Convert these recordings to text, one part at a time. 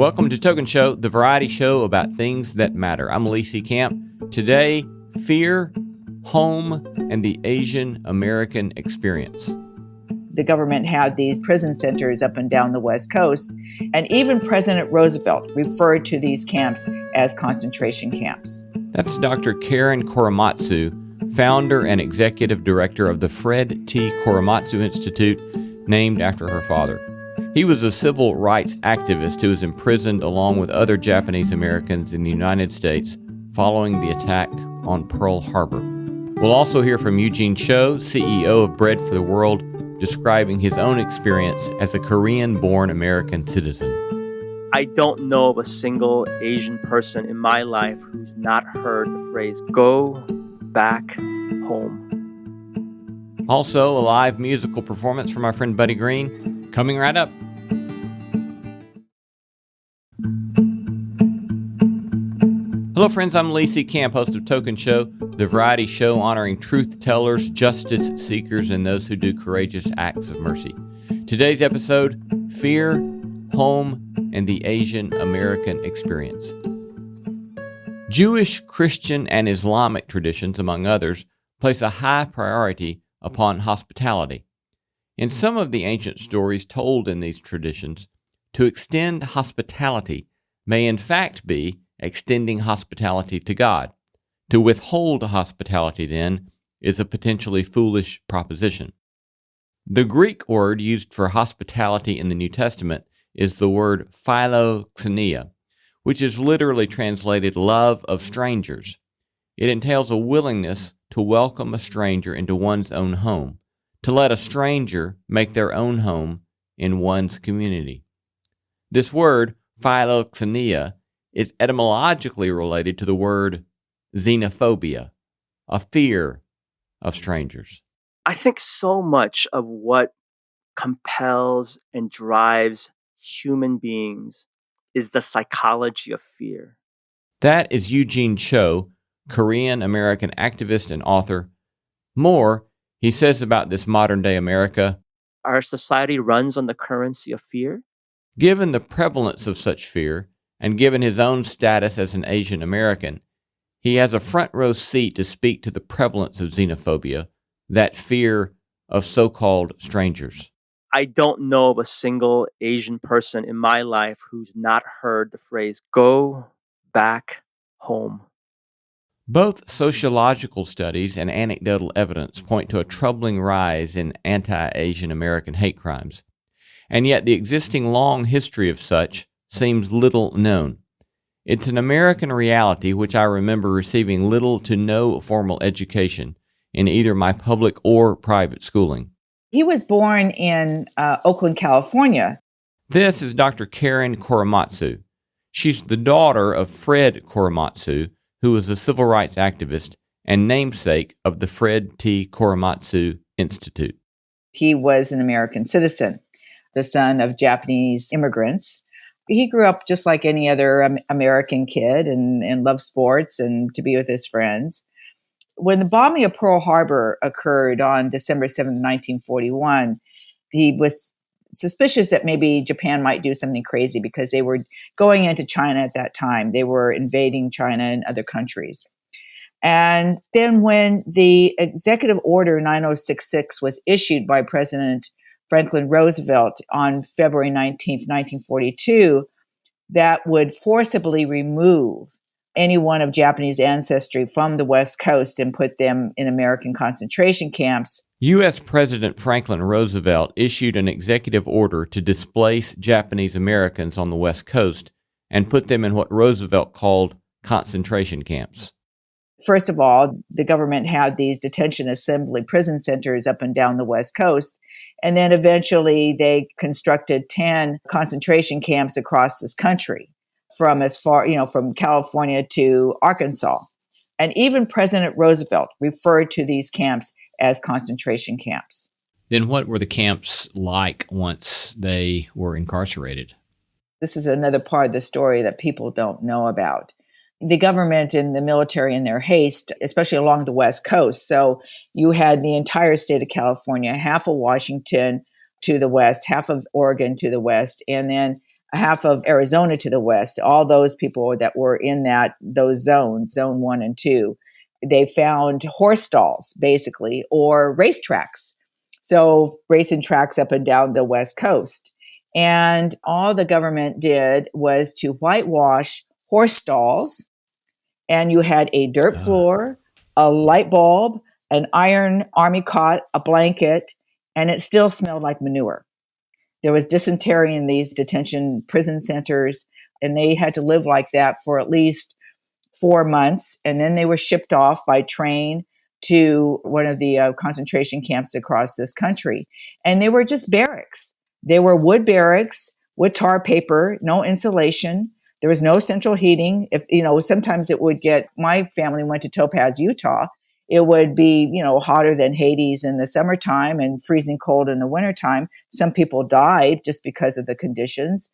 Welcome to Token Show, the variety show about things that matter. I'm Lee C. Camp. Today, fear, home, and the Asian American experience. The government had these prison centers up and down the West Coast, and even President Roosevelt referred to these camps as concentration camps. That's Dr. Fred Korematsu, founder and executive director of the Fred Korematsu Institute, named after her father. He was a civil rights activist who was imprisoned along with other Japanese Americans in the United States following the attack on Pearl Harbor. We'll also hear from Eugene Cho, CEO of Bread for the World, describing his own experience as a Korean-born American citizen. I don't know of a single Asian person in my life who's not heard the phrase, "Go back home." Also, a live musical performance from our friend Buddy Greene, coming right up. Hello friends, I'm Lee C. Camp, host of Token Show, the variety show honoring truth tellers, justice seekers, and those who do courageous acts of mercy. Today's episode, Fear, Home, and the Asian American Experience. Jewish, Christian, and Islamic traditions, among others, place a high priority upon hospitality. In some of the ancient stories told in these traditions, to extend hospitality may in fact be extending hospitality to God. To withhold hospitality, then, is a potentially foolish proposition. The Greek word used for hospitality in the New Testament is the word philoxenia, which is literally translated love of strangers. It entails a willingness to welcome a stranger into one's own home, to let a stranger make their own home in one's community. This word, philoxenia, is etymologically related to the word xenophobia, a fear of strangers. I think so much of what compels and drives human beings is the psychology of fear. That is Eugene Cho, Korean-American activist and author. More, he says about this modern-day America. Our society runs on the currency of fear. Given the prevalence of such fear, and given his own status as an Asian American, he has a front row seat to speak to the prevalence of xenophobia, that fear of so-called strangers. I don't know of a single Asian person in my life who's not heard the phrase, "Go back home." Both sociological studies and anecdotal evidence point to a troubling rise in anti-Asian American hate crimes, and yet the existing long history of such seems little known. It's an American reality which I remember receiving little to no formal education in either my public or private schooling. He was born in Oakland, California. This is Dr. Fred Korematsu. She's the daughter of Fred Korematsu, who was a civil rights activist and namesake of the Fred Korematsu Institute. He was an American citizen, the son of Japanese immigrants. He grew up just like any other American kid and loved sports and to be with his friends. When the bombing of Pearl Harbor occurred on December 7th, 1941, he was suspicious that maybe Japan might do something crazy because they were going into China at that time. They were invading China and other countries. And then when the Executive Order 9066 was issued by President Franklin Roosevelt on February 19th, 1942, that would forcibly remove anyone of Japanese ancestry from the West Coast and put them in American concentration camps. U.S. President Franklin Roosevelt issued an executive order to displace Japanese Americans on the West Coast and put them in what Roosevelt called concentration camps. First of all, the government had these detention assembly prison centers up and down the West Coast. And then eventually they constructed 10 concentration camps across this country, from as far, from California to Arkansas. And even President Roosevelt referred to these camps as concentration camps. Then what were the camps like once they were incarcerated? This is another part of the story that people don't know about. The government and the military in their haste, especially along the West Coast. So you had the entire state of California, half of Washington to the west, half of Oregon to the west, and then half of Arizona to the west, all those people that were in those zones, zone 1 and 2, they found horse stalls, basically, or racetracks. So racing tracks up and down the West Coast. And all the government did was to whitewash horse stalls, and you had a dirt floor, a light bulb, an iron army cot, a blanket, and it still smelled like manure. There was dysentery in these detention prison centers, and they had to live like that for at least 4 months. And then they were shipped off by train to one of the concentration camps across this country. And they were just barracks. They were wood barracks with tar paper, no insulation. There was no central heating. Sometimes it would my family went to Topaz, Utah. It would be, hotter than Hades in the summertime and freezing cold in the wintertime. Some people died just because of the conditions.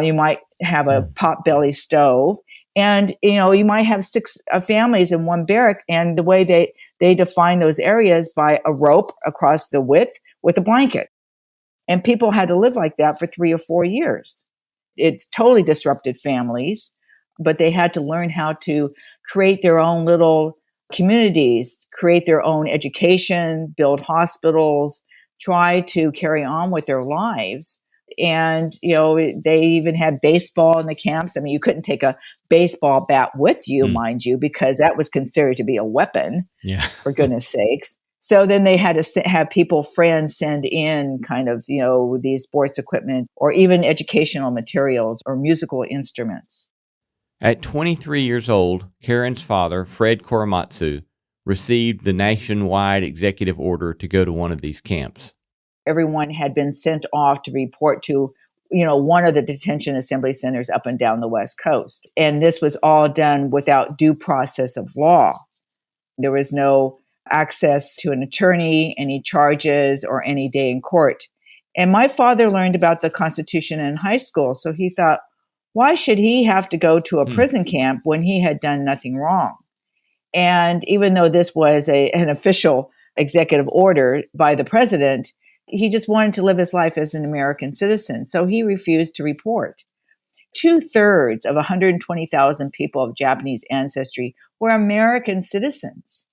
You might have a pot-belly stove. And, you might have 6 families in one barrack. And the way they define those areas by a rope across the width with a blanket. And people had to live like that for 3 or 4 years. It totally disrupted families, but they had to learn how to create their own little communities, create their own education, build hospitals, try to carry on with their lives. And, they even had baseball in the camps. I mean, you couldn't take a baseball bat with you, mind you, because that was considered to be a weapon, for goodness sakes. So then they had to have friends send in kind of, these sports equipment or even educational materials or musical instruments. At 23 years old, Karen's father, Fred Korematsu, received the nationwide executive order to go to one of these camps. Everyone had been sent off to report to, one of the detention assembly centers up and down the West Coast. And this was all done without due process of law. There was no access to an attorney, any charges, or any day in court. And my father learned about the Constitution in high school, so he thought, why should he have to go to a prison camp when he had done nothing wrong? And even though this was an official executive order by the president, he just wanted to live his life as an American citizen, so he refused to report. 2/3 of 120,000 people of Japanese ancestry were American citizens.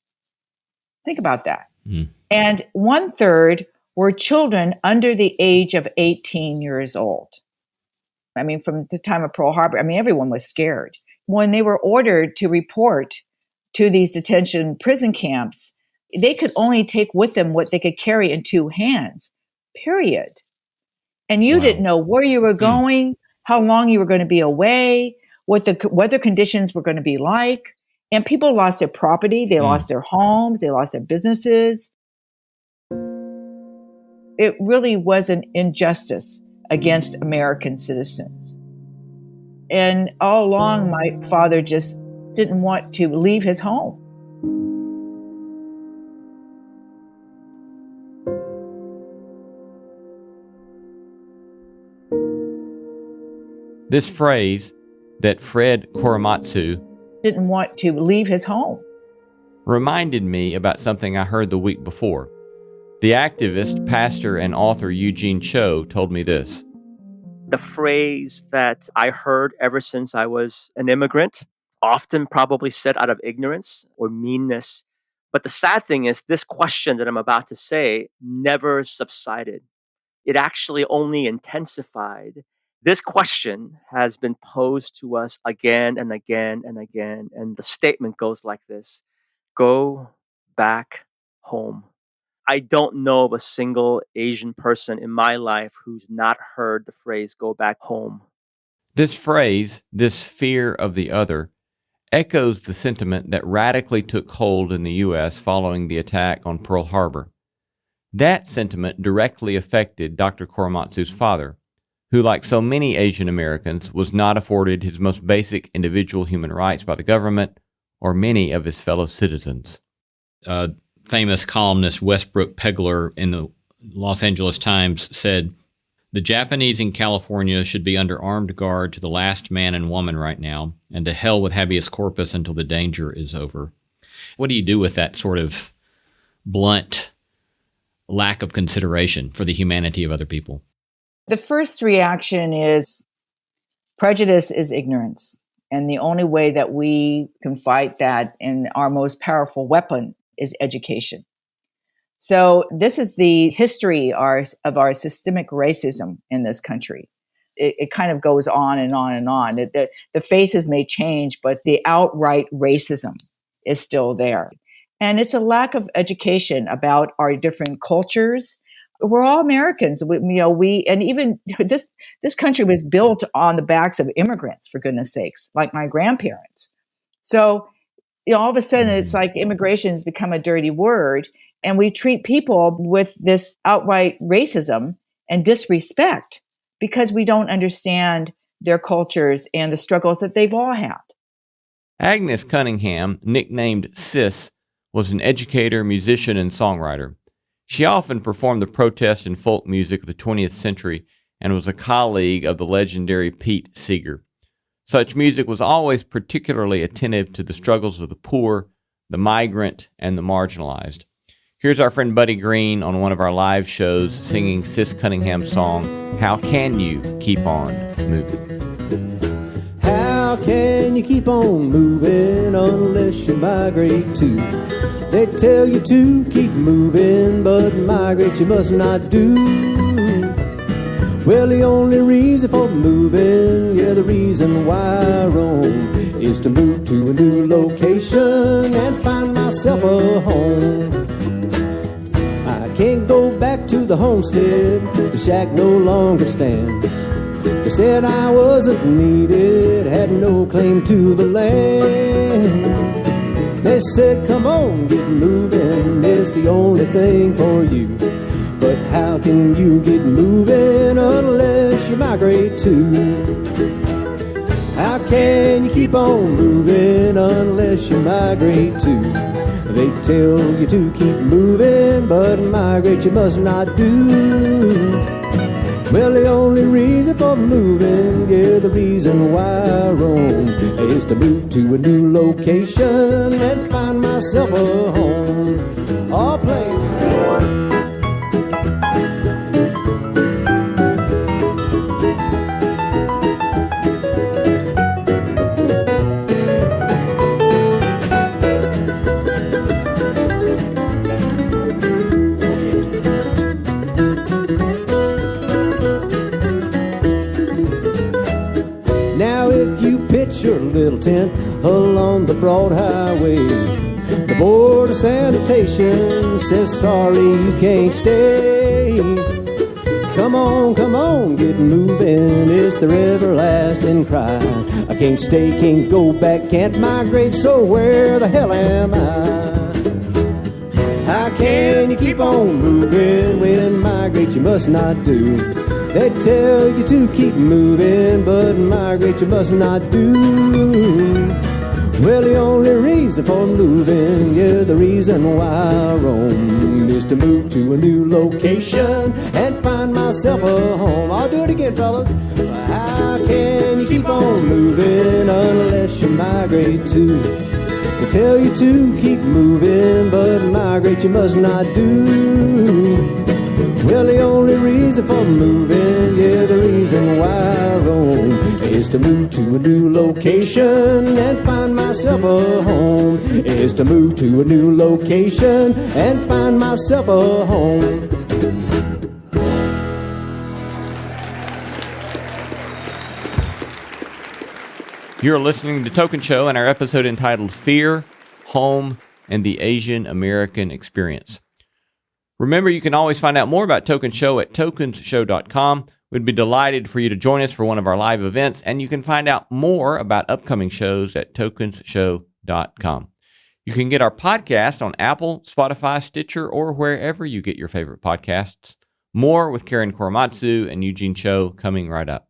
Think about that. And 1/3 were children under the age of 18 years old. I mean, from the time of Pearl Harbor, everyone was scared. When they were ordered to report to these detention prison camps, they could only take with them what they could carry in 2 hands, period. And you didn't know where you were going, how long you were going to be away, what the weather conditions were going to be like. And people lost their property, they lost their homes, they lost their businesses. It really was an injustice against American citizens. And all along, my father just didn't want to leave his home. This phrase that Fred Korematsu didn't want to leave his home reminded me about something I heard the week before. The activist, pastor, and author Eugene Cho told me this. The phrase that I heard ever since I was an immigrant, often probably said out of ignorance or meanness. But the sad thing is, this question that I'm about to say never subsided. It actually only intensified. This question has been posed to us again and again and again. And the statement goes like this: go back home. I don't know of a single Asian person in my life who's not heard the phrase, go back home. This phrase, this fear of the other, echoes the sentiment that radically took hold in the U.S. following the attack on Pearl Harbor. That sentiment directly affected Dr. Korematsu's father, who, like so many Asian Americans, was not afforded his most basic individual human rights by the government or many of his fellow citizens. Famous columnist Westbrook Pegler in the Los Angeles Times said, "The Japanese in California should be under armed guard to the last man and woman right now, and to hell with habeas corpus until the danger is over." What do you do with that sort of blunt lack of consideration for the humanity of other people? The first reaction is, Prejudice is ignorance. And the only way that we can fight that, and our most powerful weapon, is education. So this is the history of our systemic racism in this country. It kind of goes on and on and on. The faces may change, but the outright racism is still there. And it's a lack of education about our different cultures. We're all Americans. And even this country was built on the backs of immigrants, for goodness sakes, like my grandparents. So, all of a sudden it's like immigration has become a dirty word, and we treat people with this outright racism and disrespect because we don't understand their cultures and the struggles that they've all had. Agnes Cunningham, nicknamed Sis, was an educator, musician, and songwriter. She often performed the protest and folk music of the 20th century and was a colleague of the legendary Pete Seeger. Such music was always particularly attentive to the struggles of the poor, the migrant, and the marginalized. Here's our friend Buddy Greene on one of our live shows singing Sis Cunningham's song, How Can You Keep On Moving? How can you keep on moving unless you migrate too? They tell you to keep moving, but migrate you must not do. Well, the only reason for moving, the reason why I roam, is to move to a new location and find myself a home. I can't go back to the homestead, the shack no longer stands. They said I wasn't needed, had no claim to the land. They said, come on, get moving, it's the only thing for you. But how can you get moving unless you migrate too? How can you keep on moving unless you migrate too? They tell you to keep moving, but migrate you must not do. Well, the only reason for moving, the reason why I roam, is to move to a new location and find myself a home. All play. Your little tent along the broad highway, the board of sanitation says sorry, you can't stay. Come on, get moving, it's their everlasting cry. I can't stay, can't go back, can't migrate, so where the hell am I? How can you keep on moving when migrate you must not do? They tell you to keep moving, but migrate you must not do. Well, the only reason for moving, the reason why I roam, is to move to a new location and find myself a home. I'll do it again, fellas. How can you keep on moving unless you migrate too? They tell you to keep moving, but migrate you must not do. Well, the only reason for moving, the reason why I roam, is to move to a new location and find myself a home. Is to move to a new location and find myself a home. You're listening to Token Show and our episode entitled Fear, Home, and the Asian American Experience. Remember, you can always find out more about Token Show at tokensshow.com. We'd be delighted for you to join us for one of our live events, and you can find out more about upcoming shows at tokensshow.com. You can get our podcast on Apple, Spotify, Stitcher, or wherever you get your favorite podcasts. More with Fred Korematsu and Eugene Cho coming right up.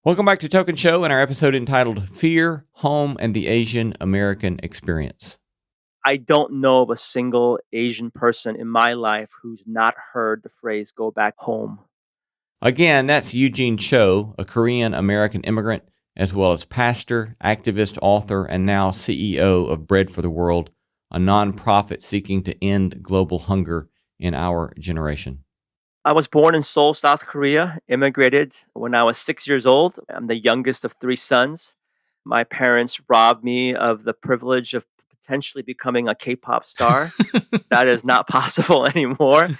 Welcome back to Token Show and our episode entitled Fear, Home, and the Asian American Experience. I don't know of a single Asian person in my life who's not heard the phrase go back home. Again, that's Eugene Cho, a Korean American immigrant, as well as pastor, activist, author, and now CEO of Bread for the World, a nonprofit seeking to end global hunger in our generation. I was born in Seoul, South Korea, immigrated when I was 6 years old. I'm the youngest of three sons. My parents robbed me of the privilege of potentially becoming a K-pop star. That is not possible anymore.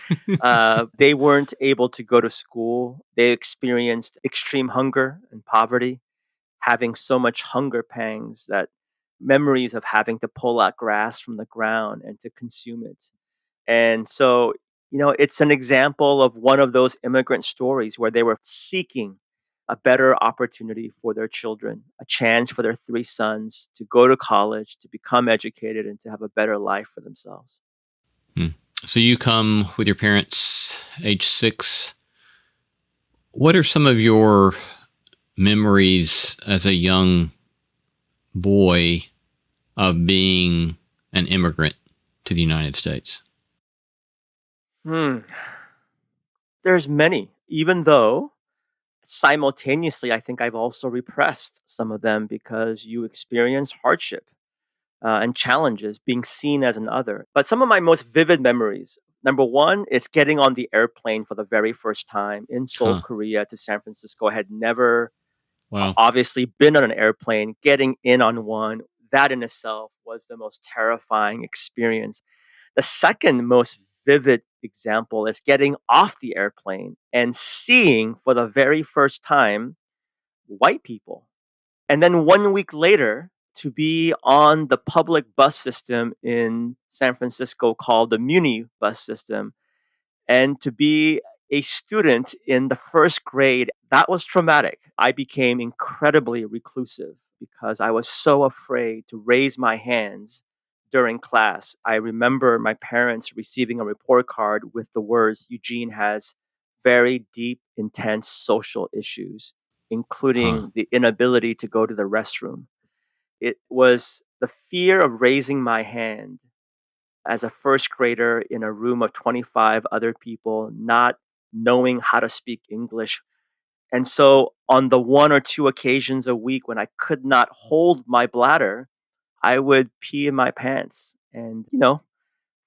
They weren't able to go to school. They experienced extreme hunger and poverty, having so much hunger pangs that memories of having to pull out grass from the ground and to consume it. And so, it's an example of one of those immigrant stories where they were seeking a better opportunity for their children, a chance for their three sons to go to college, to become educated, and to have a better life for themselves. So you come with your parents, age 6. What are some of your memories as a young boy of being an immigrant to the United States? There's many, even though simultaneously, I think I've also repressed some of them because you experience hardship and challenges being seen as an other. But some of my most vivid memories, number one, is getting on the airplane for the very first time in Seoul, Korea to San Francisco. I had never obviously been on an airplane, getting in on one. That in itself was the most terrifying experience. The second most vivid example is getting off the airplane and seeing for the very first time white people. And then 1 week later, to be on the public bus system in San Francisco called the Muni bus system, and to be a student in the first grade, that was traumatic. I became incredibly reclusive because I was so afraid to raise my hands during class. I remember my parents receiving a report card with the words, Eugene has very deep, intense social issues, including the inability to go to the restroom. It was the fear of raising my hand as a first grader in a room of 25 other people, not knowing how to speak English. And so, on the one or two occasions a week when I could not hold my bladder, I would pee in my pants. And,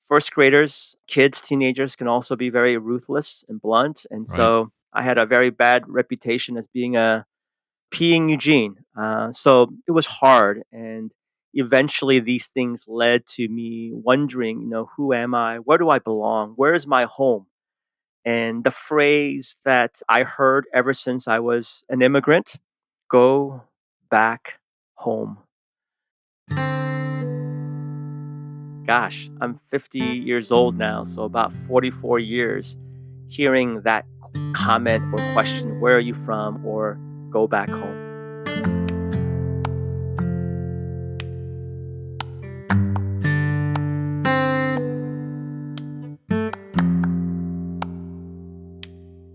first graders, kids, teenagers can also be very ruthless and blunt. And so, I had a very bad reputation as being a peeing Eugene. So, it was hard. And eventually these things led to me wondering, who am I? Where do I belong? Where is my home? And the phrase that I heard ever since I was an immigrant, go back home. Gosh, I'm 50 years old now, so about 44 years hearing that comment or question, where are you from? Or go back home.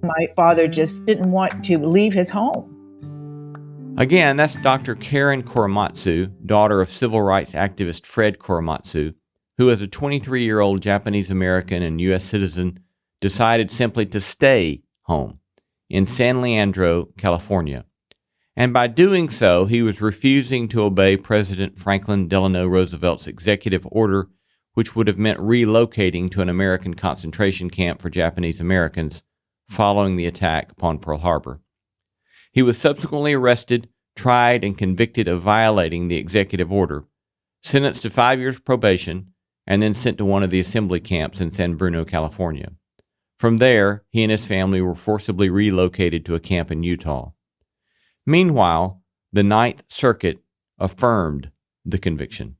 My father just didn't want to leave his home. Again, that's Dr. Karen Korematsu, daughter of civil rights activist Fred Korematsu, who as a 23-year-old Japanese American and U.S. citizen decided simply to stay home in San Leandro, California. And by doing so, he was refusing to obey President Franklin Delano Roosevelt's executive order, which would have meant relocating to an American concentration camp for Japanese Americans following the attack upon Pearl Harbor. He was subsequently arrested, tried, and convicted of violating the executive order, sentenced to 5 years probation, and then sent to one of the assembly camps in San Bruno, California. From there, he and his family were forcibly relocated to a camp in Utah. Meanwhile, the Ninth Circuit affirmed the conviction.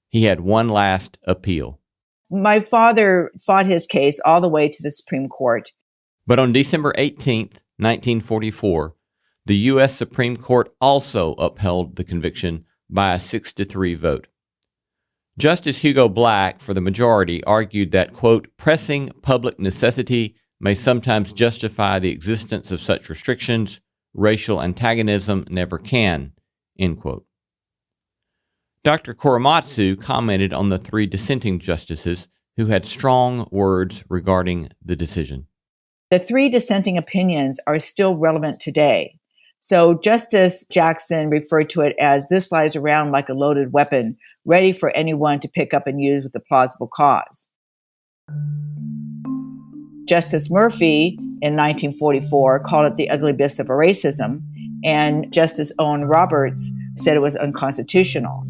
He had one last appeal. My father fought his case all the way to the Supreme Court. But on December 18th, 1944, the U.S. Supreme Court also upheld the conviction by a 6-3 vote. Justice Hugo Black, for the majority, argued that, quote, pressing public necessity may sometimes justify the existence of such restrictions. Racial antagonism never can, end quote. Dr. Korematsu commented on the three dissenting justices who had strong words regarding the decision. The three dissenting opinions are still relevant today. So Justice Jackson referred to it as this lies around like a loaded weapon, ready for anyone to pick up and use with a plausible cause. Justice Murphy in 1944 called it the ugly abyss of racism, and Justice Owen Roberts said it was unconstitutional.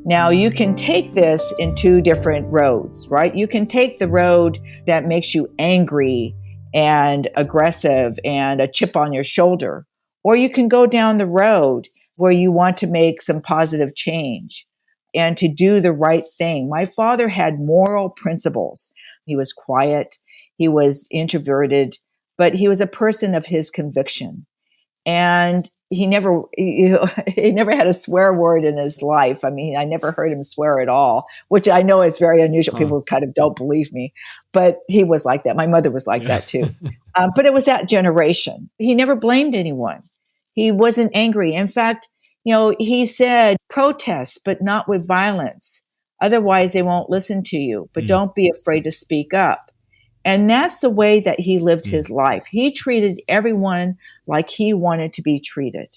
Now, you can take this in two different roads, right? You can take the road that makes you angry and aggressive and a chip on your shoulder, or you can go down the road where you want to make some positive change and to do the right thing. My father had moral principles. He was quiet, he was introverted, but he was a person of his conviction. And he never had a swear word in his life. I mean, I never heard him swear at all, which I know is very unusual. People kind of don't believe me, but he was like that. My mother was like that too. But it was that generation. He never blamed anyone. He wasn't angry. In fact, he said, protest, but not with violence. Otherwise, they won't listen to you. But don't be afraid to speak up. And that's the way that he lived his life. He treated everyone like he wanted to be treated.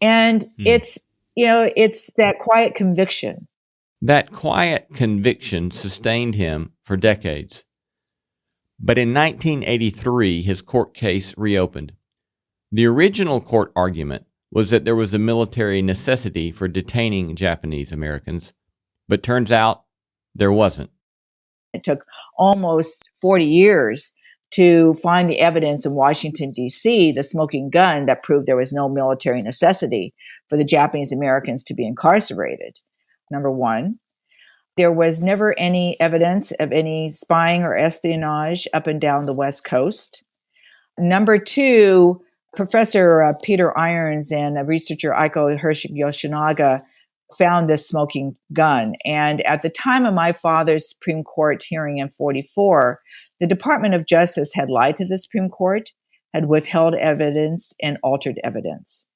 And it's that quiet conviction. That quiet conviction sustained him for decades. But in 1983, his court case reopened. The original court argument was that there was a military necessity for detaining Japanese Americans, but turns out there wasn't. It took almost 40 years to find the evidence in Washington, D.C., the smoking gun that proved there was no military necessity for the Japanese Americans to be incarcerated. Number one, there was never any evidence of any spying or espionage up and down the West Coast. Number two, Professor Peter Irons and researcher Aiko Yoshinaga found this smoking gun. And at the time of my father's Supreme Court hearing in 1944, the Department of Justice had lied to the Supreme Court, had withheld evidence, and altered evidence.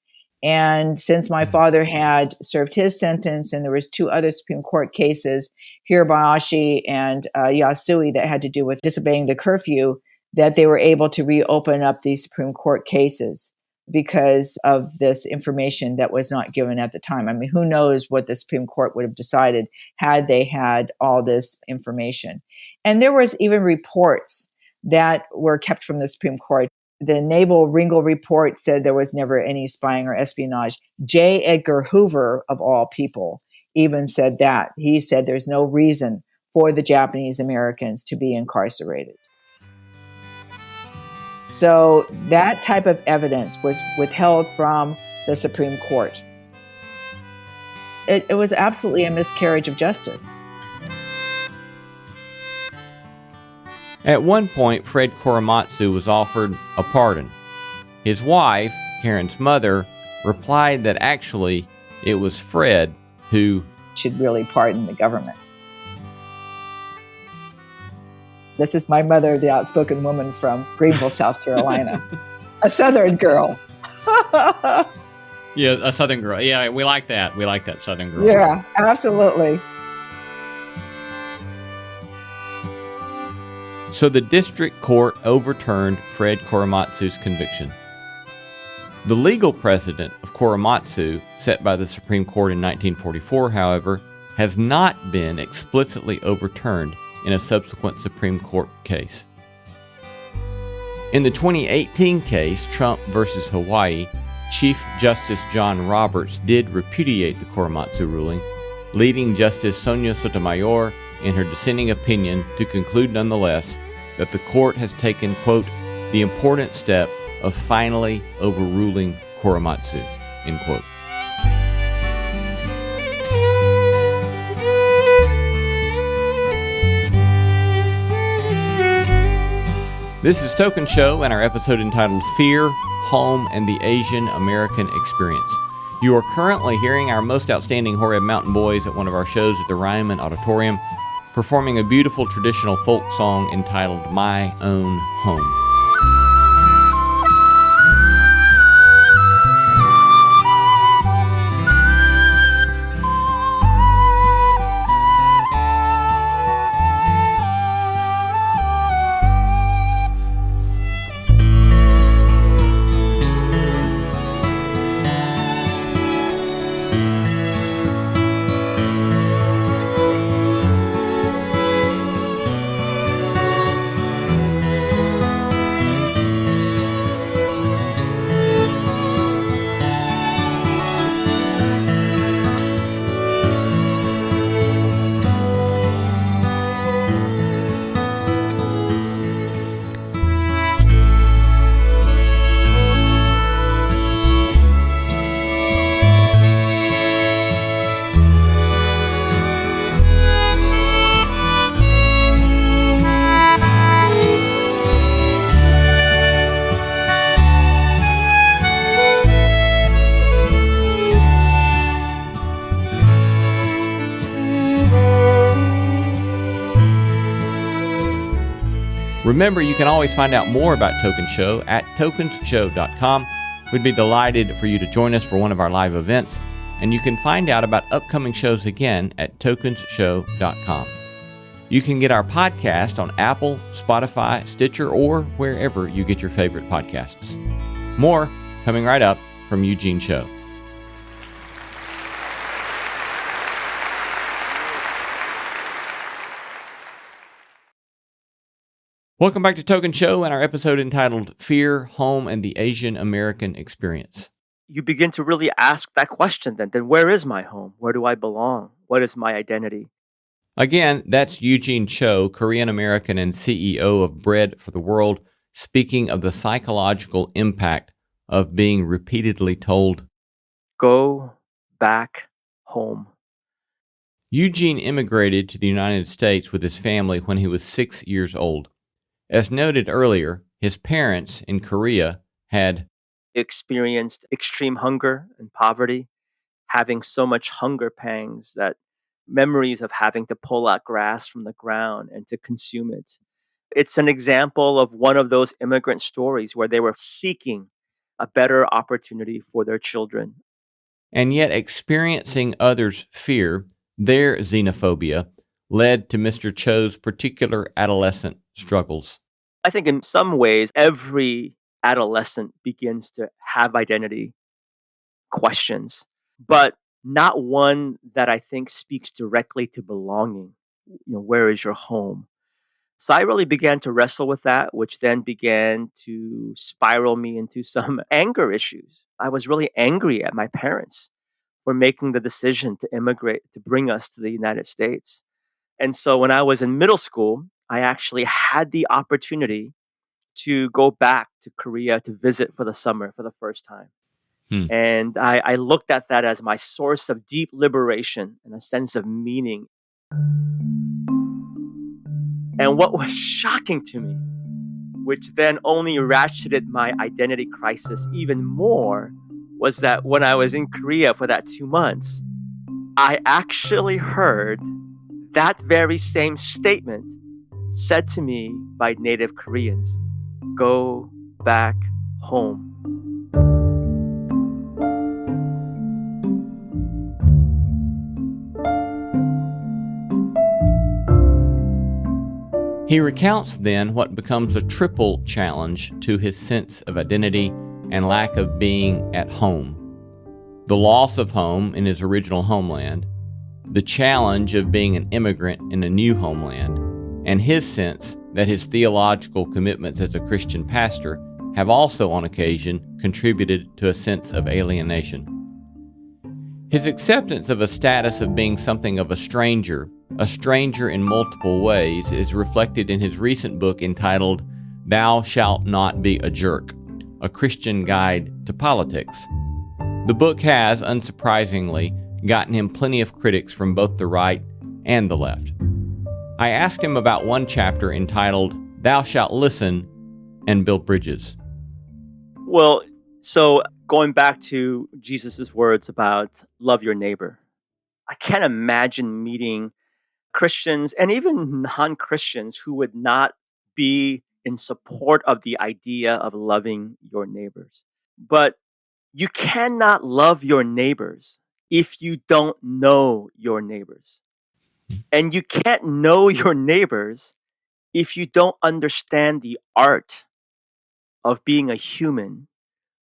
And since my father had served his sentence, and there was two other Supreme Court cases, Hirabayashi and Yasui, that had to do with disobeying the curfew, that they were able to reopen up the Supreme Court cases because of this information that was not given at the time. I mean, who knows what the Supreme Court would have decided had they had all this information. And there was even reports that were kept from the Supreme Court. The Naval Ringel report said there was never any spying or espionage. J. Edgar Hoover, of all people, even said that. He said there's no reason for the Japanese Americans to be incarcerated. So that type of evidence was withheld from the Supreme Court. It was absolutely a miscarriage of justice. At one point, Fred Korematsu was offered a pardon. His wife, Karen's mother, replied that actually it was Fred who should really pardon the government. This is my mother, the outspoken woman from Greenville, South Carolina. A Southern girl. Yeah, a Southern girl. Yeah, we like that. We like that Southern girl. Yeah, absolutely. So the district court overturned Fred Korematsu's conviction. The legal precedent of Korematsu, set by the Supreme Court in 1944, however, has not been explicitly overturned in a subsequent Supreme Court case. In the 2018 case, Trump versus Hawaii, Chief Justice John Roberts did repudiate the Korematsu ruling, leading Justice Sonia Sotomayor in her dissenting opinion to conclude nonetheless that the court has taken, quote, the important step of finally overruling Korematsu, end quote. This is Token Show and our episode entitled Fear, Home, and the Asian American Experience. You are currently hearing our most outstanding Horeb Mountain Boys at one of our shows at the Ryman Auditorium, performing a beautiful traditional folk song entitled My Own Home. Remember, you can always find out more about Token Show at tokensshow.com. We'd be delighted for you to join us for one of our live events, and you can find out about upcoming shows again at tokensshow.com. You can get our podcast on Apple, Spotify, Stitcher, or wherever you get your favorite podcasts. More coming right up from Eugene Cho. Welcome back to Token Show and our episode entitled Fear, Home, and the Asian American Experience. You begin to really ask that question then where is my home? Where do I belong? What is my identity? Again, that's Eugene Cho, Korean American and CEO of Bread for the World, speaking of the psychological impact of being repeatedly told, go back home. Eugene immigrated to the United States with his family when he was 6 years old. As noted earlier, his parents in Korea had experienced extreme hunger and poverty, having so much hunger pangs that memories of having to pull out grass from the ground and to consume it. It's an example of one of those immigrant stories where they were seeking a better opportunity for their children. And yet experiencing others' fear, their xenophobia, led to Mr. Cho's particular adolescent struggles. I think in some ways, every adolescent begins to have identity questions, but not one that I think speaks directly to belonging. Where is your home? So I really began to wrestle with that, which then began to spiral me into some anger issues. I was really angry at my parents for making the decision to immigrate, to bring us to the United States. And so when I was in middle school, I actually had the opportunity to go back to Korea to visit for the summer for the first time. And I looked at that as my source of deep liberation and a sense of meaning. And what was shocking to me, which then only ratcheted my identity crisis even more, was that when I was in Korea for that 2 months, I actually heard that very same statement said to me by native Koreans. Go back home. He recounts then what becomes a triple challenge to his sense of identity and lack of being at home. The loss of home in his original homeland, the challenge of being an immigrant in a new homeland, and his sense that his theological commitments as a Christian pastor have also on occasion contributed to a sense of alienation. His acceptance of a status of being something of a stranger in multiple ways, is reflected in his recent book entitled Thou Shalt Not Be a Jerk, A Christian Guide to Politics. The book has, unsurprisingly, gotten him plenty of critics from both the right and the left. I asked him about one chapter entitled Thou Shalt Listen and Build Bridges. Well, so going back to Jesus' words about love your neighbor, I can't imagine meeting Christians and even non-Christians who would not be in support of the idea of loving your neighbors. But you cannot love your neighbors if you don't know your neighbors. And you can't know your neighbors if you don't understand the art of being a human,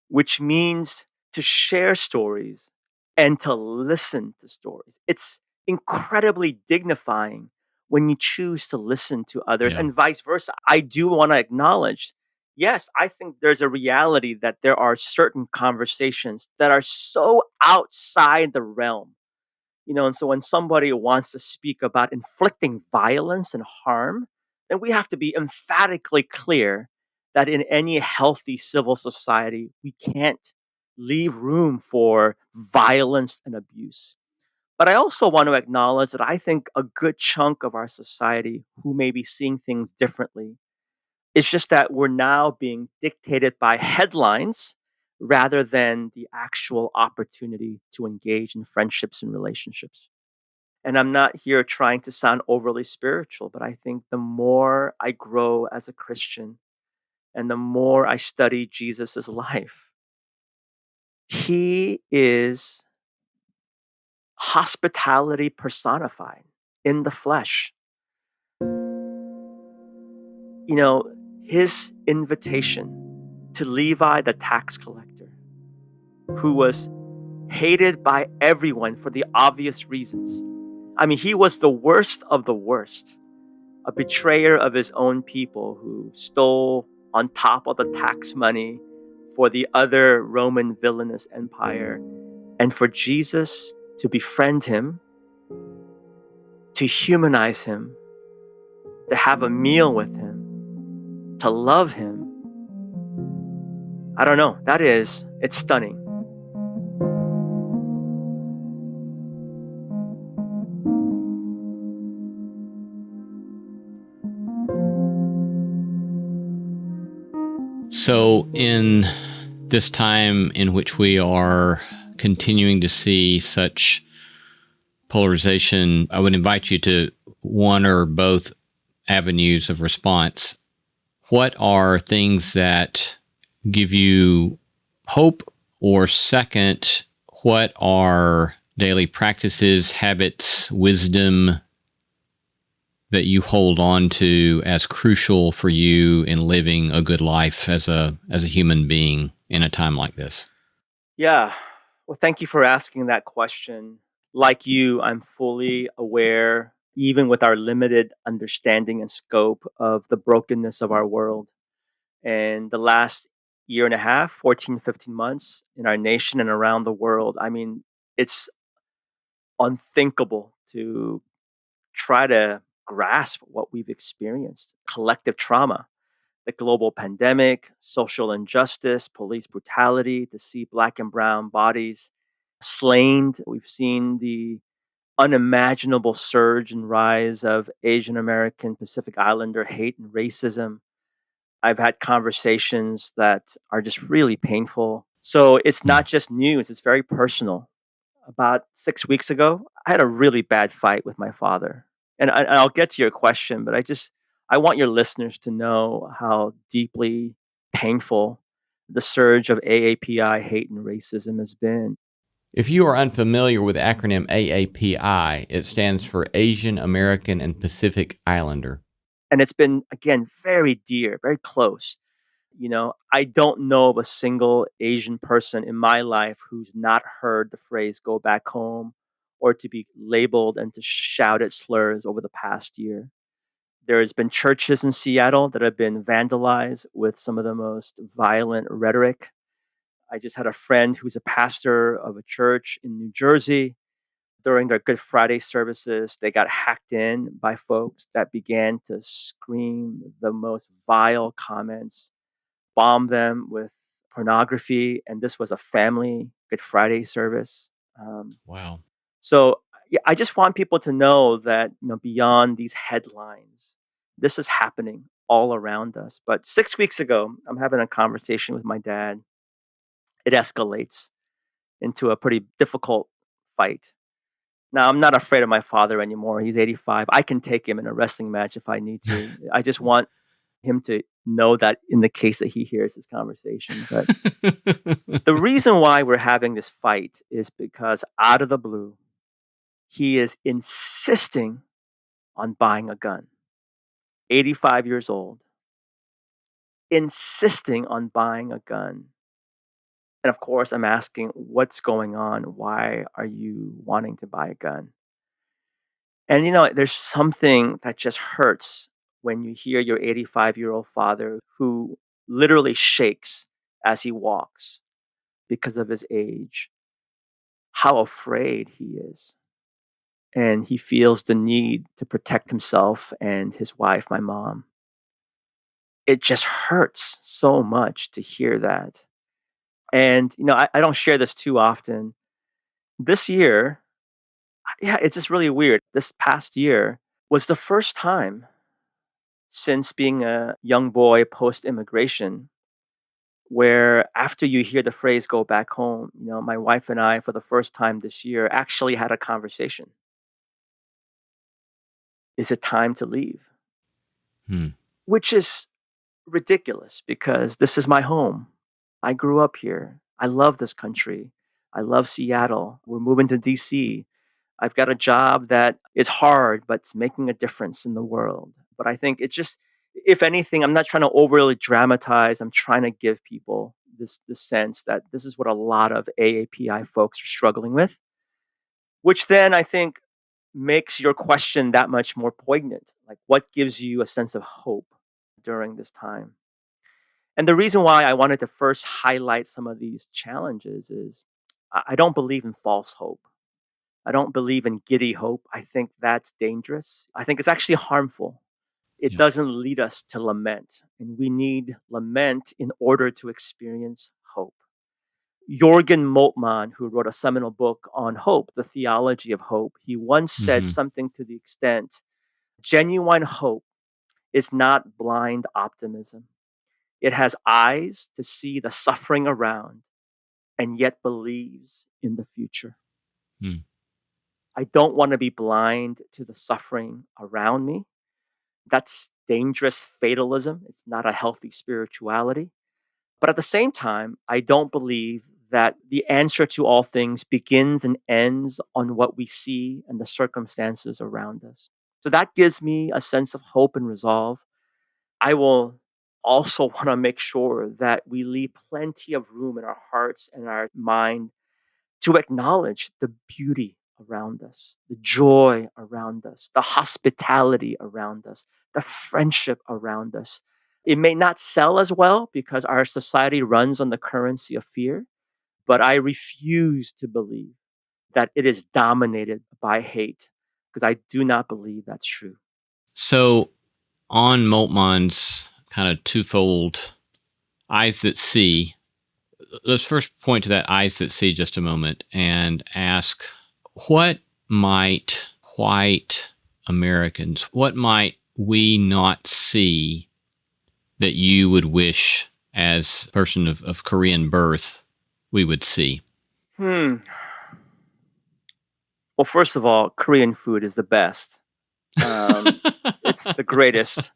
which means to share stories and to listen to stories. It's incredibly dignifying when you choose to listen to others and vice versa. I do want to acknowledge, yes, I think there's a reality that there are certain conversations that are so outside the realm. And so when somebody wants to speak about inflicting violence and harm, then we have to be emphatically clear that in any healthy civil society, we can't leave room for violence and abuse. But I also want to acknowledge that I think a good chunk of our society who may be seeing things differently, it's just that we're now being dictated by headlines rather than the actual opportunity to engage in friendships and relationships. And I'm not here trying to sound overly spiritual, but I think the more I grow as a Christian and the more I study Jesus' life, he is hospitality personified in the flesh. His invitation to Levi, the tax collector, who was hated by everyone for the obvious reasons. I mean, he was the worst of the worst, a betrayer of his own people who stole on top of the tax money for the other Roman villainous empire. And for Jesus to befriend him, to humanize him, to have a meal with him, to love him, I don't know. It's stunning. So, in this time in which we are continuing to see such polarization, I would invite you to one or both avenues of response. What are things that give you hope? Or second, what are daily practices, habits, wisdom that you hold on to as crucial for you in living a good life as a human being in a time like this? Yeah. Well, thank you for asking that question. Like you, I'm fully aware, even with our limited understanding and scope, of the brokenness of our world. And the last year and a half, 14, 15 months in our nation and around the world, I mean, it's unthinkable to try to grasp what we've experienced. Collective trauma, the global pandemic, social injustice, police brutality, to see Black and brown bodies slain. We've seen the unimaginable surge and rise of Asian American Pacific Islander hate and racism. I've had conversations that are just really painful. So it's not just news, it's very personal. About 6 weeks ago, I had a really bad fight with my father. And I'll get to your question, but I want your listeners to know how deeply painful the surge of AAPI hate and racism has been. If you are unfamiliar with the acronym AAPI, it stands for Asian American and Pacific Islander. And it's been, again, very dear, very close. I don't know of a single Asian person in my life who's not heard the phrase "go back home" or to be labeled and to shouted slurs over the past year. There has been churches in Seattle that have been vandalized with some of the most violent rhetoric. I just had a friend who's a pastor of a church in New Jersey. During their Good Friday services, they got hacked in by folks that began to scream the most vile comments, bomb them with pornography. And this was a family Good Friday service. Wow. So yeah, I just want people to know that beyond these headlines, this is happening all around us. But 6 weeks ago, I'm having a conversation with my dad. It escalates into a pretty difficult fight. Now, I'm not afraid of my father anymore. He's 85. I can take him in a wrestling match if I need to. I just want him to know that in the case that he hears this conversation. But the reason why we're having this fight is because out of the blue, he is insisting on buying a gun. 85 years old, insisting on buying a gun. And of course, I'm asking, what's going on? Why are you wanting to buy a gun? And there's something that just hurts when you hear your 85-year-old father who literally shakes as he walks because of his age, how afraid he is. And he feels the need to protect himself and his wife, my mom. It just hurts so much to hear that. And, I don't share this too often. This year, yeah, it's just really weird. This past year was the first time since being a young boy post-immigration where after you hear the phrase "go back home," my wife and I, for the first time this year, actually had a conversation. is it time to leave? Hmm. Which is ridiculous because this is my home. I grew up here. I love this country. I love Seattle. We're moving to DC. I've got a job that is hard, but it's making a difference in the world. But I think it's just, if anything, I'm not trying to overly dramatize. I'm trying to give people this sense that this is what a lot of AAPI folks are struggling with, which then I think makes your question that much more poignant. Like, what gives you a sense of hope during this time? And the reason why I wanted to first highlight some of these challenges is I don't believe in false hope. I don't believe in giddy hope. I think that's dangerous. I think it's actually harmful. It Yeah. doesn't lead us to lament. And we need lament in order to experience hope. Jürgen Moltmann, who wrote a seminal book on hope, The Theology of Hope, he once said Mm-hmm. something to the extent, genuine hope is not blind optimism. It has eyes to see the suffering around and yet believes in the future. Hmm. I don't want to be blind to the suffering around me. That's dangerous fatalism. It's not a healthy spirituality. But at the same time, I don't believe that the answer to all things begins and ends on what we see and the circumstances around us. So that gives me a sense of hope and resolve. I will also want to make sure that we leave plenty of room in our hearts and our mind to acknowledge the beauty around us, the joy around us, the hospitality around us, the friendship around us. It may not sell as well because our society runs on the currency of fear, but I refuse to believe that it is dominated by hate because I do not believe that's true. So, on Moltmann's kind of twofold eyes that see, let's first point to that eyes that see just a moment and ask, what might white Americans, what might we not see that you would wish, as a person of Korean birth, we would see? Well, first of all, Korean food is the best. It's the greatest.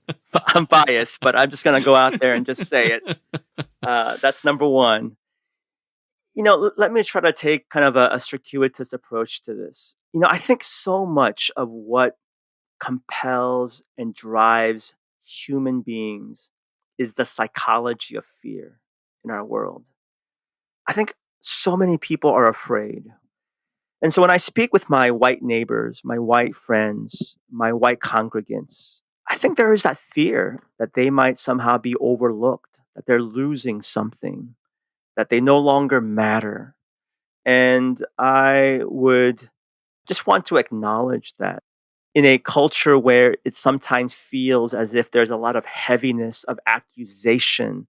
I'm biased, but I'm just going to go out there and just say it. That's number one. Let me try to take kind of a circuitous approach to this. I think so much of what compels and drives human beings is the psychology of fear in our world. I think so many people are afraid. And so when I speak with my white neighbors, my white friends, my white congregants, I think there is that fear that they might somehow be overlooked, that they're losing something, that they no longer matter. And I would just want to acknowledge that in a culture where it sometimes feels as if there's a lot of heaviness of accusation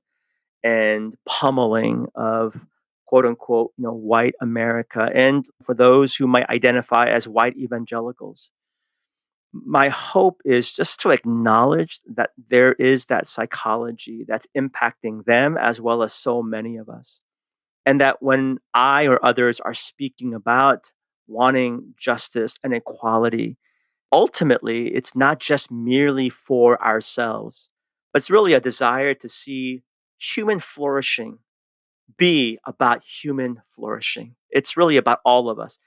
and pummeling of quote unquote, white America, and for those who might identify as white evangelicals. My hope is just to acknowledge that there is that psychology that's impacting them as well as so many of us. And that when I or others are speaking about wanting justice and equality, ultimately, it's not just merely for ourselves, but it's really a desire to see human flourishing be about human flourishing. It's really about all of us.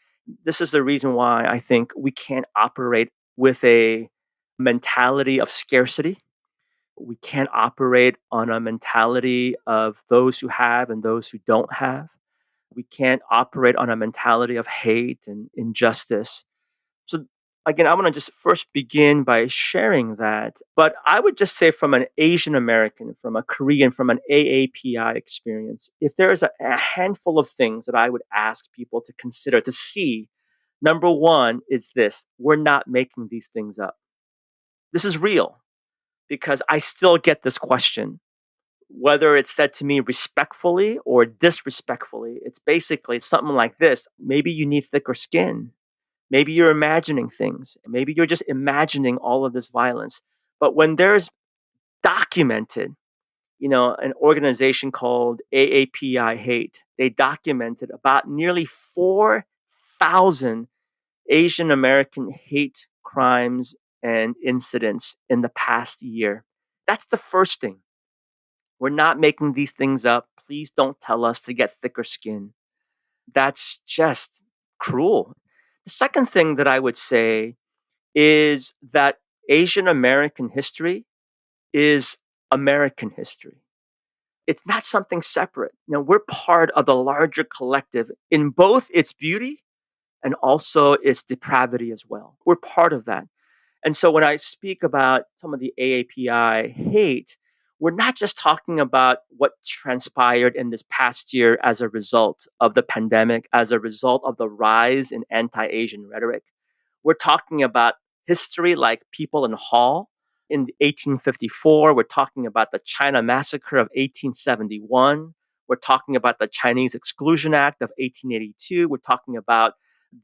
This is the reason why I think we can't operate with a mentality of scarcity. We can't operate on a mentality of those who have and those who don't have. We can't operate on a mentality of hate and injustice. So again, I want to just first begin by sharing that. But I would just say, from an Asian American, from a Korean, from an AAPI experience, if there is a handful of things that I would ask people to consider, to see, number one is this: we're not making these things up. This is real, because I still get this question. Whether it's said to me respectfully or disrespectfully, it's something like this: maybe you need thicker skin. Maybe you're imagining things. Maybe you're just imagining all of this violence. But when there's documented, an organization called AAPI Hate, they documented about nearly 4,000 Asian American hate crimes and incidents in the past year. That's the first thing. We're not making these things up. Please don't tell us to get thicker skin. That's just cruel. The second thing that I would say is that Asian American history is American history. It's not something separate. We're part of the larger collective in both its beauty and also its depravity as well. We're part of that. And so when I speak about some of the AAPI hate, we're not just talking about what transpired in this past year as a result of the pandemic, as a result of the rise in anti-Asian rhetoric. We're talking about history like People in Hall in 1854. We're talking about the China Massacre of 1871. We're talking about the Chinese Exclusion Act of 1882. We're talking about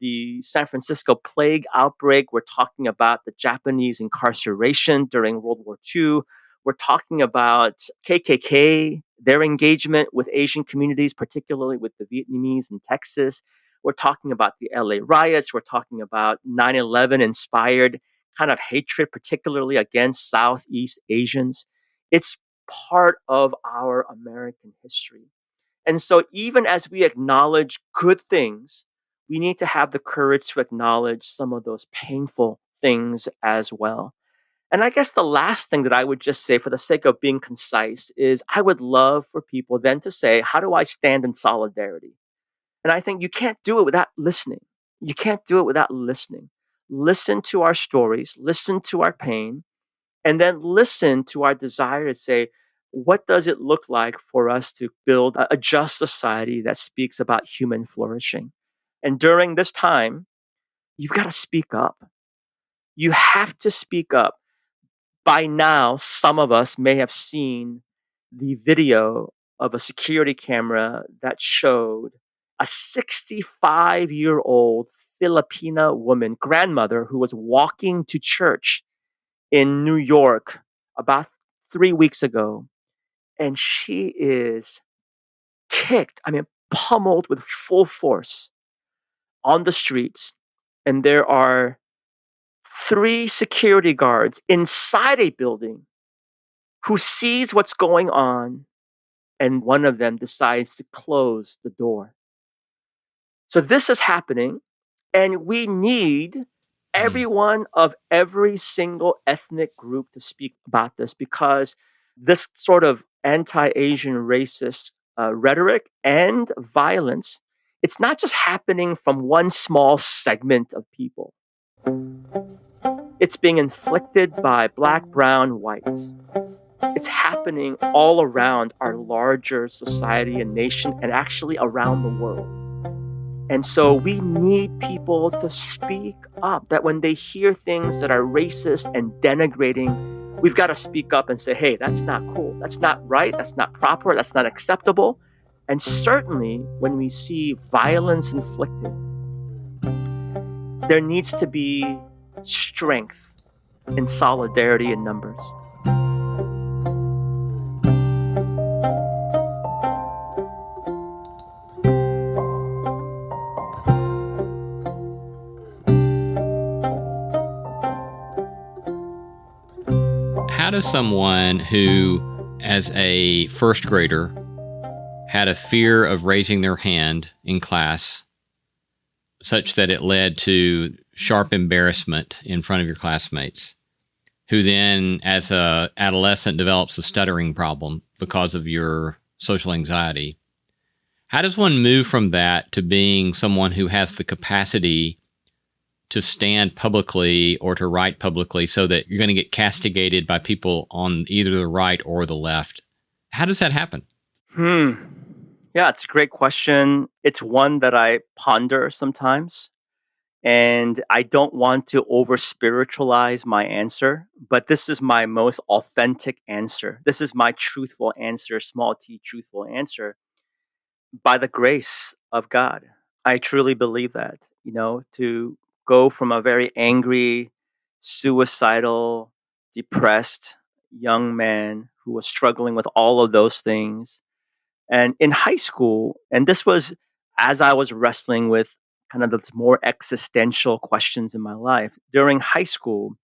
the San Francisco plague outbreak. We're talking about the Japanese incarceration during World War II. We're talking about KKK, their engagement with Asian communities, particularly with the Vietnamese in Texas. We're talking about the LA riots. We're talking about 9/11 inspired kind of hatred, particularly against Southeast Asians. It's part of our American history. And so even as we acknowledge good things, we need to have the courage to acknowledge some of those painful things as well. And I guess the last thing that I would just say for the sake of being concise is I would love for people then to say, how do I stand in solidarity? And I think you can't do it without listening. You can't do it without listening. Listen to our stories, listen to our pain, and then listen to our desire to say, what does it look like for us to build a just society that speaks about human flourishing? And during this time, you've got to speak up. You have to speak up. By now, some of us may have seen the video of a security camera that showed a 65-year-old Filipina woman, grandmother, who was walking to church in New York about 3 weeks ago. And she is kicked, pummeled with full force on the streets. And there are 3 security guards inside a building who sees what's going on, and one of them decides to close the door. So this is happening, and we need everyone of every single ethnic group to speak about this, because this sort of anti-Asian racist rhetoric and violence, it's not just happening from one small segment of people. It's being inflicted by black, brown, whites. It's happening all around our larger society and nation, and actually around the world. And so we need people to speak up, that when they hear things that are racist and denigrating, we've got to speak up and say, hey, that's not cool. That's not right. That's not proper. That's not acceptable. And certainly when we see violence inflicted, there needs to be strength in solidarity in numbers. How does someone who, as a first grader, had a fear of raising their hand in class such that it led to sharp embarrassment in front of your classmates, who then, as an adolescent, develops a stuttering problem because of your social anxiety, how does one move from that to being someone who has the capacity to stand publicly or to write publicly so that you're going to get castigated by people on either the right or the left? How does that happen? Yeah, it's a great question. It's one that I ponder sometimes, and I don't want to over spiritualize my answer, but this is my most authentic answer. This is my truthful answer, small t truthful answer, by the grace of God. I truly believe that, to go from a very angry, suicidal, depressed young man who was struggling with all of those things. And in high school, and this was as I was wrestling with kind of those more existential questions in my life, during high school,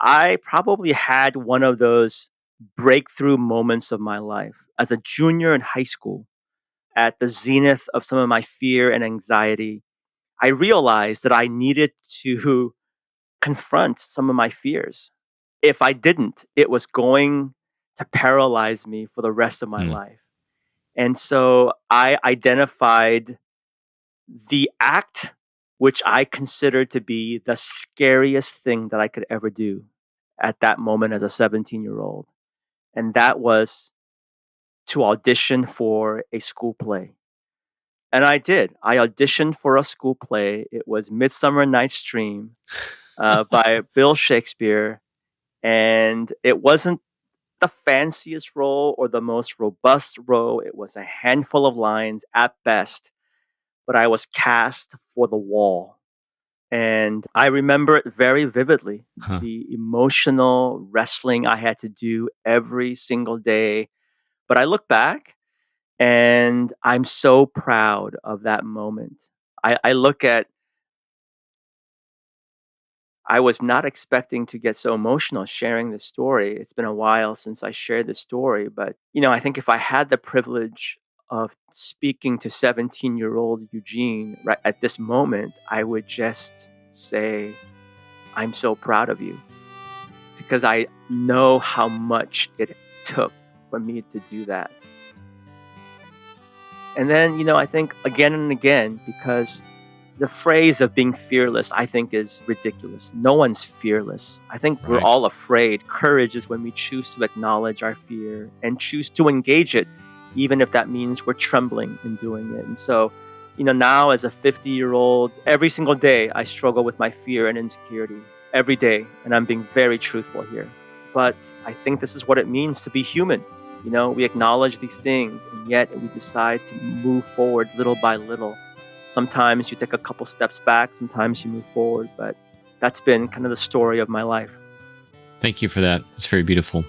I probably had one of those breakthrough moments of my life as a junior in high school. At the zenith of some of my fear and anxiety, I realized that I needed to confront some of my fears. If I didn't, it was going to paralyze me for the rest of my life. And so I identified the act which I considered to be the scariest thing that I could ever do at that moment as a 17-year-old. And that was to audition for a school play. And I did. I auditioned for a school play. It was Midsummer Night's Dream by Bill Shakespeare. And it wasn't the fanciest role or the most robust role. It was a handful of lines at best. But I was cast for the wall. And I remember it very vividly. The emotional wrestling I had to do every single day. But I look back and I'm so proud of that moment. I look at, I was not expecting to get so emotional sharing this story. It's been a while since I shared this story, but I think if I had the privilege of speaking to 17-year-old Eugene right at this moment, I would just say, I'm so proud of you, because I know how much it took for me to do that. And then, I think again and again, because the phrase of being fearless, I think, is ridiculous. No one's fearless. I think we're all afraid. Courage is when we choose to acknowledge our fear and choose to engage it, even if that means we're trembling in doing it. And so, now as a 50-year-old, every single day I struggle with my fear and insecurity. Every day. And I'm being very truthful here. But I think this is what it means to be human. We acknowledge these things, and yet we decide to move forward little by little. Sometimes you take a couple steps back, sometimes you move forward, but that's been kind of the story of my life. Thank you for that. It's very beautiful.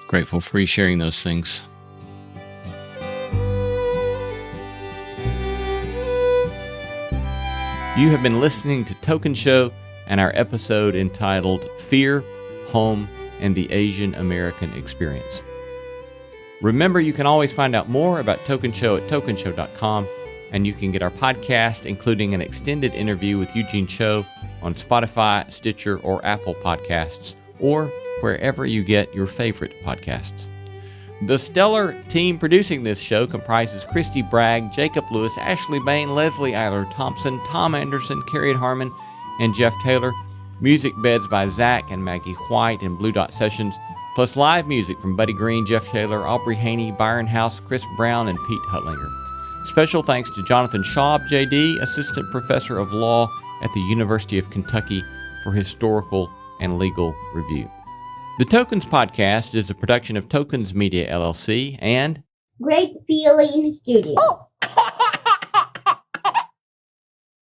Grateful for you sharing those things. You have been listening to Token Show and our episode entitled Fear, Home, and the Asian American Experience. Remember, you can always find out more about Token Show at tokenshow.com, and you can get our podcast, including an extended interview with Eugene Cho, on Spotify, Stitcher, or Apple Podcasts, or wherever you get your favorite podcasts. The stellar team producing this show comprises Christy Bragg, Jacob Lewis, Ashley Bain, Leslie Eiler Thompson, Tom Anderson, Carrie Harmon, and Jeff Taylor. Music beds by Zach and Maggie White and Blue Dot Sessions, plus live music from Buddy Greene, Jeff Taylor, Aubrey Haney, Byron House, Chris Brown, and Pete Hutlinger. Special thanks to Jonathan Schaub, J.D., Assistant Professor of Law at the University of Kentucky, for historical and legal review. The Tokens Podcast is a production of Tokens Media, LLC, and Great Feeling Studios.